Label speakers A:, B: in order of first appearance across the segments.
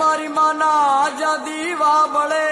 A: મારી માના આઝાદી વાબળે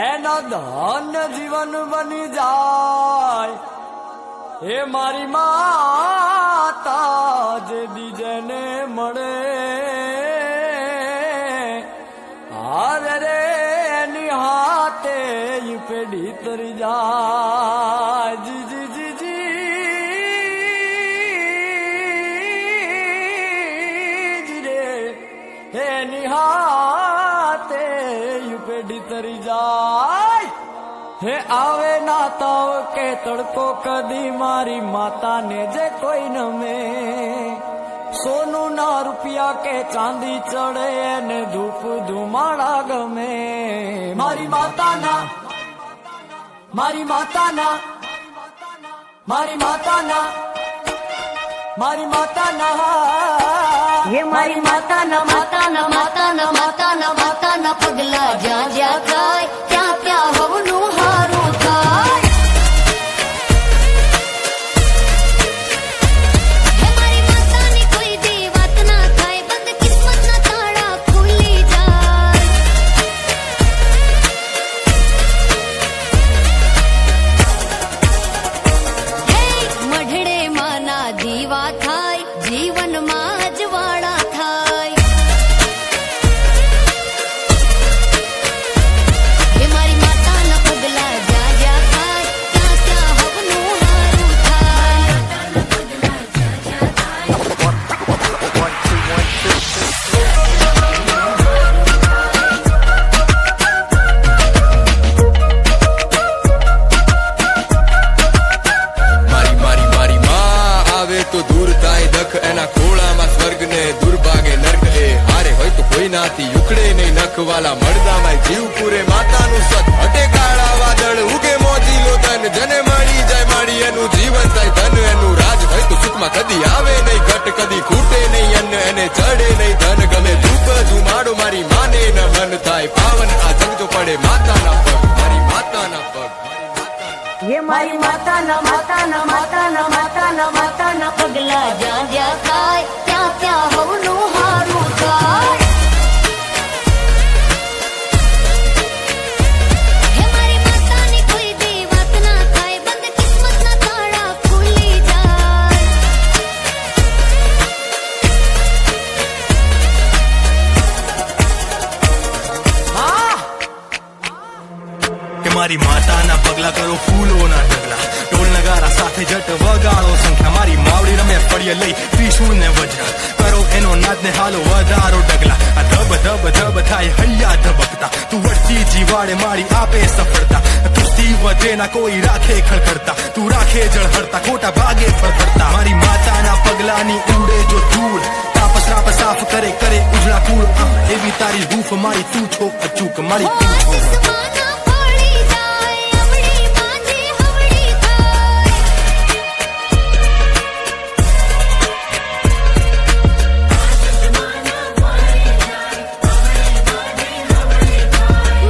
A: એના ધન્ય જીવન બની જાય. હે મારી માતા જે બીજને મળે હારે રે એની હાથે પેઢી તરી જાય. જી જી જી જી રે એની હાથે પેઢી તરી જાય. હે આવે ના તાવ કે તડકો કદી મારી માતાને જે કોઈ નમે. સોનું ના રૂપિયા કે ચાંદી ચડે ને ધૂપ ધુમાડા ગમે. મારી માતાના મારી માતાના મારી માતાના મારી માતાના
B: હે મારી માતાના માતાના માતાના માતાના માતાના પગલા જ્યાં જ્યાં થાય ત્યાં ત્યાં હવનું હારું થાય. હે મારી માતાની કોઈ દી વાત ના થાય બંધ કિસ્મતના તાળા ખુલી જાય. હે મઢડે માના દીવા થાય જીવનમાં અજવાળા થાય. હે મારી માતાના પગલા જ્યાં જ્યાં થાય ત્યાં ત્યાં હવનું હારું થાય.
C: મારી મારી મારી માં આવે તો દૂર થાય દખ એના ખોળામાં સ્વર્ગ ને દુર્ભાગે નર્ક. એ હારે હોય તો કોઈ નાથી ઉખડે નહીં નખવાલા મળદામાં જીવ પૂરે માતાનું સત હટે કાળા વાદળ ઉગે મોજી લોતન જને મળી જાય માડી એનું જીવન થાય ધન. એનું રાજ હોય તો સુખમાં કદી આવે નહીં ઘટ કદી ખૂટે નહીં અન્ન એને ચડે નહીં ધન. ગમે ધૂપ ધુમાડો મારી માને ન મન થાય પાવન આ જગ તો પડે માતાના પગ. મારી માતાના પગ
B: હે મારી માતાના માતાના માતાના માતાના માતાના પગલા જ્યાં જ્યાં થાય ત્યાં ત્યાં હવનું હારું થાય. હે મારી માતાની કોઈ દી વાત ના થાય બંધ કિસ્મતના તાળા ખુલી જાય.
D: કે મારી માતાના પગલા કરો ફૂલોના ઢગલા ઢોલ નગારા સાથે જટ વગાડો સંખ્યા. મારી માવડી રમે ફળીએ લઈ ત્રિશૂળ ને વજ્ર કરો એનો નાદ ને હાલો વધારો ડગલા. આ ધબ ધબ ધબ થાય હૈયા ધબકતા તું વળતી જીવાડે મારી આપે સફળતા. તુસ્તી વધે ના કોઈ રાખે ખળખડતા તું રાખે જળહળતા ખોટા ભાગે ફળફડતા. મારી માતાના પગલાની ઉડે જો ધૂળ તાપ શ્રાપ સાફ કરે કરે ઉજળા કુળ. એવી તારી હૂફ મારી તું છો અચૂક મારી તું છો.
B: આસમાના ફળી જાય અવળી માંજી હવળી થાય.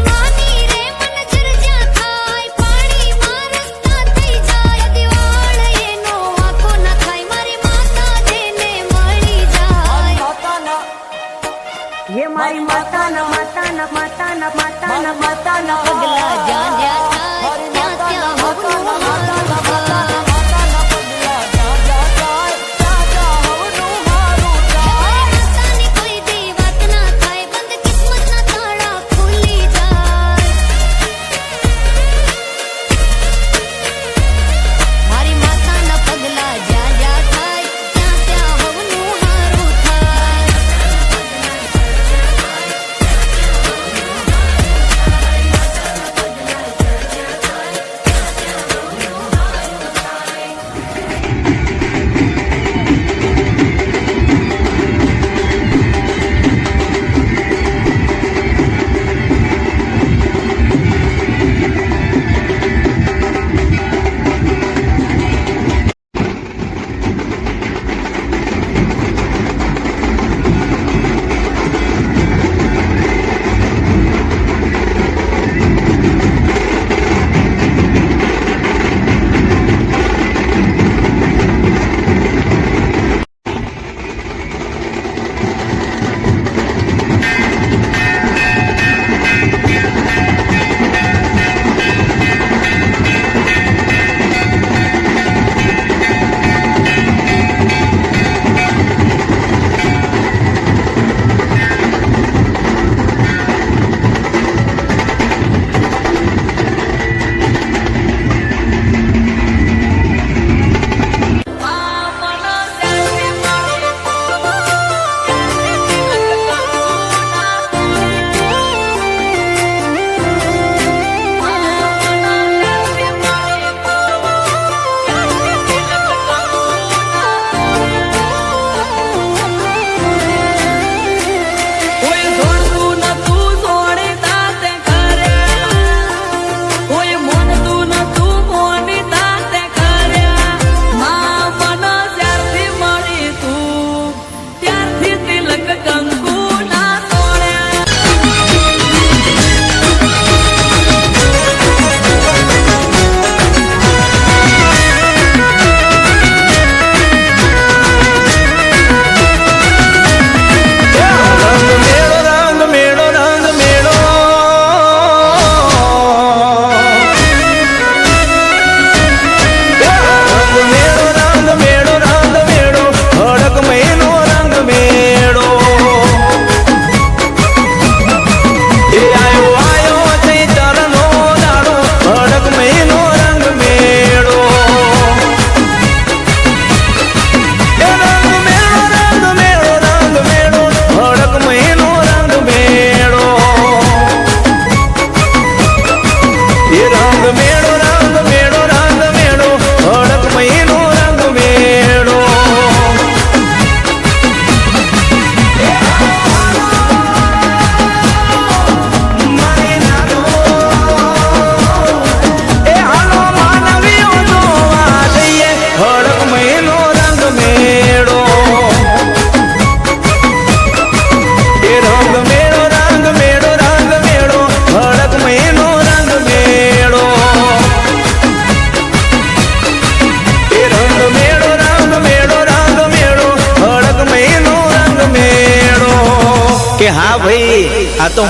B: માની રે મન જરજ્યા થાય પાણીમાં રસ્તા થઈ જાય. દિવાળ એનો આંખો ના થાય મારી માતા જેને મળી જાય.
A: માતાના
B: હે મારી માતાના માતાના માતાના માતાના માતાના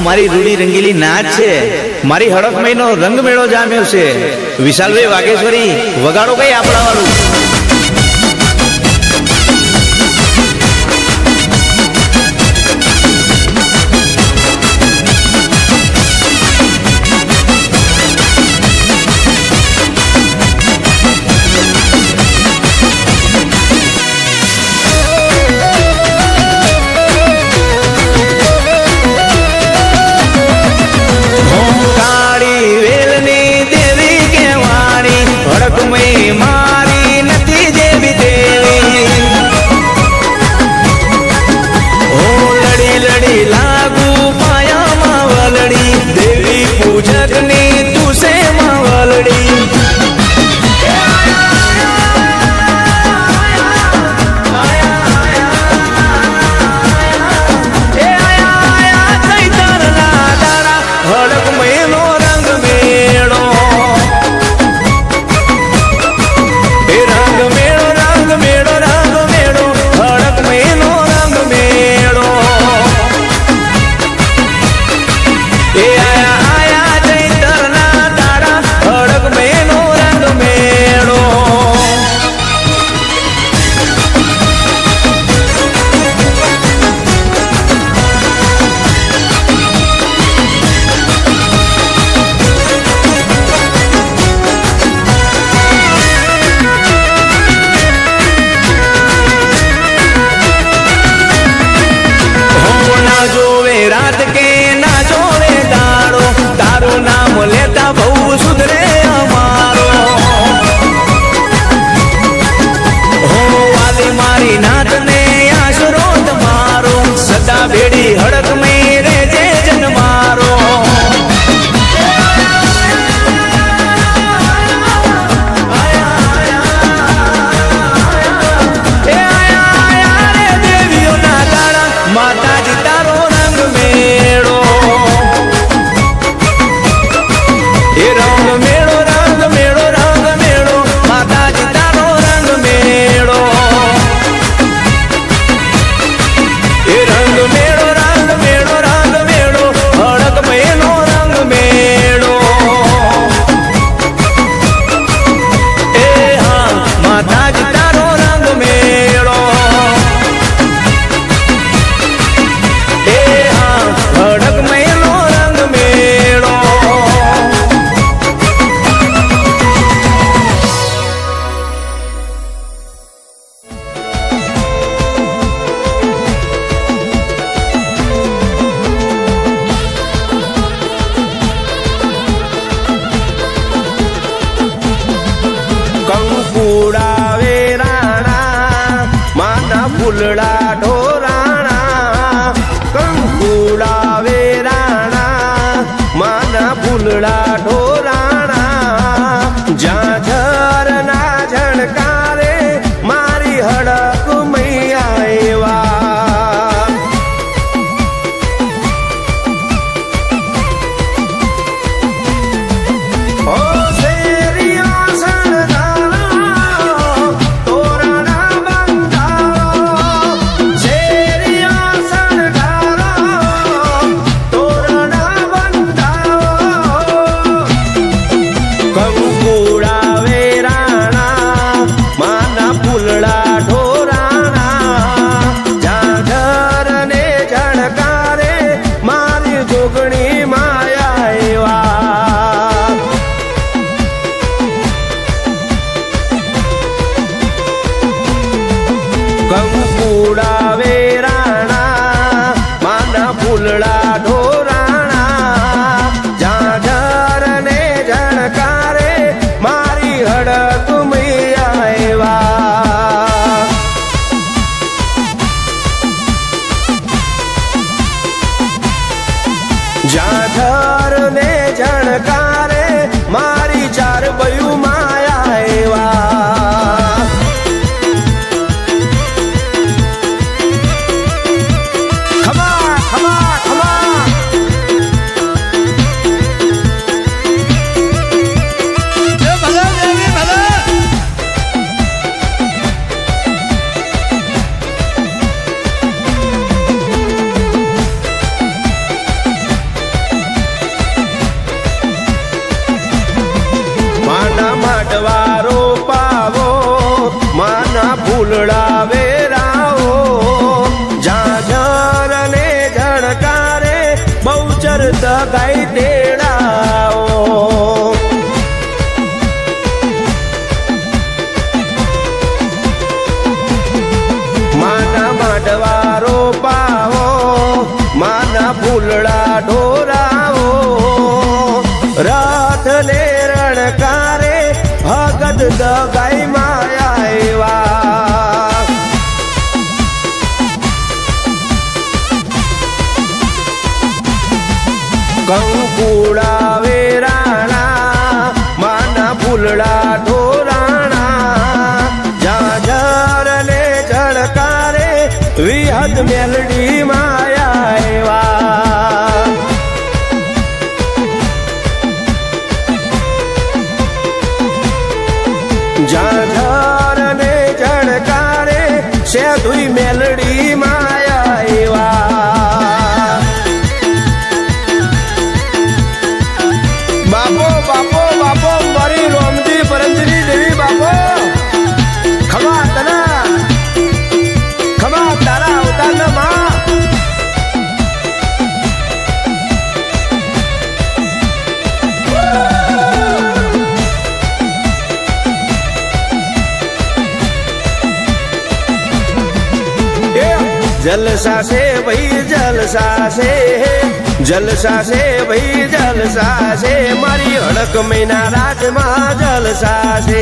E: મારી રૂડી રંગીલી નાચ છે, મારી હડકમયનો રંગ મેળો જામ્યો છે. વિશાલભાઈ વાઘેશ્વરી વગાડો કઈ આપણા વાળું. મારી નથી જેવી દેવી, ઓ લડી લડી લાગુ પાયામાં વલડી, દેવી પૂજક ની તું સે માં વલડી. હડકમયનો રંગ મેળો, રાત કે ના જોવે દાડો, તારું નામ લેતા બહુ સુધરે અમારો. હો વાલી મારી નાત ને આશરો તમારો, સદા ભેડી હડક મેં રેજે જન મારો. દેવીઓના દાડા માતાજી તારો રંગ મેળો, એ રંગ મેળો રંગ મેળો રંગ મેળો, માતાજી તારો રંગ મેળો, એ રંગ મેળો રંગ મેળો રંગ મેળો, હડકમયનો રંગ મેળો. એ હા માતાજી તારો રંગ મેળો, એ હા હડકમયનો રંગ મેળો. કંકુડા વેરાણા માના ફૂલડા ઢોરાણા, કંકુડા વેરાણા માના ફૂલડા ઢોરાણા, જ્યાં ઝરના ઝણકારે મારી હડક મૈયા એવા. ઓ શેરીઓ શણગારો, તોરણા બંધાવો, શેરીઓ શણગારો, તોરણા બંધાવો. કંકુડા વેરાણા માના ફૂલડા ઢોરાણા, જ્યાં ઝરને ઝણકારે મારી જોગણી માયા એવા. કંકુડા વેરાણા માના ફૂલડા ઢોરાણા, જ્યાં ઝરને ઝણકારે
F: માટવારો પાવો માના ફૂલડા વેરાવો ઝાઝર ને ઝણકારે બહુચર દગાઈ તેડાવો માના માટવારો પાવો માના ફૂલડા ઢોરાવો રથ ને રણકારે ભગત દગાઈ માયા કંકુડા વેરાણા માના ફૂલડા ઢોરાણા ઝાઝર ને ઝળકારે વિહદ મેલડી માયા ઝાઝર ને ઝળકારે સેધુઈ મેલડી માયા બાપો બાપો બાપો મારી રોમજી પરંજરી દેવી બાપો ખમા તારા અવતાર માં जलसा से भाई जलसा से भाई जलसा से मारी हड़क महीना राज में जलसा से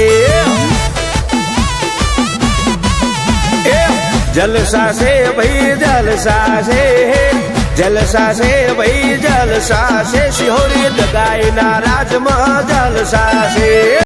F: जलसा से भाई जलसा से भाई जलसा से शिहोरी दगाई ना राज में जलसा से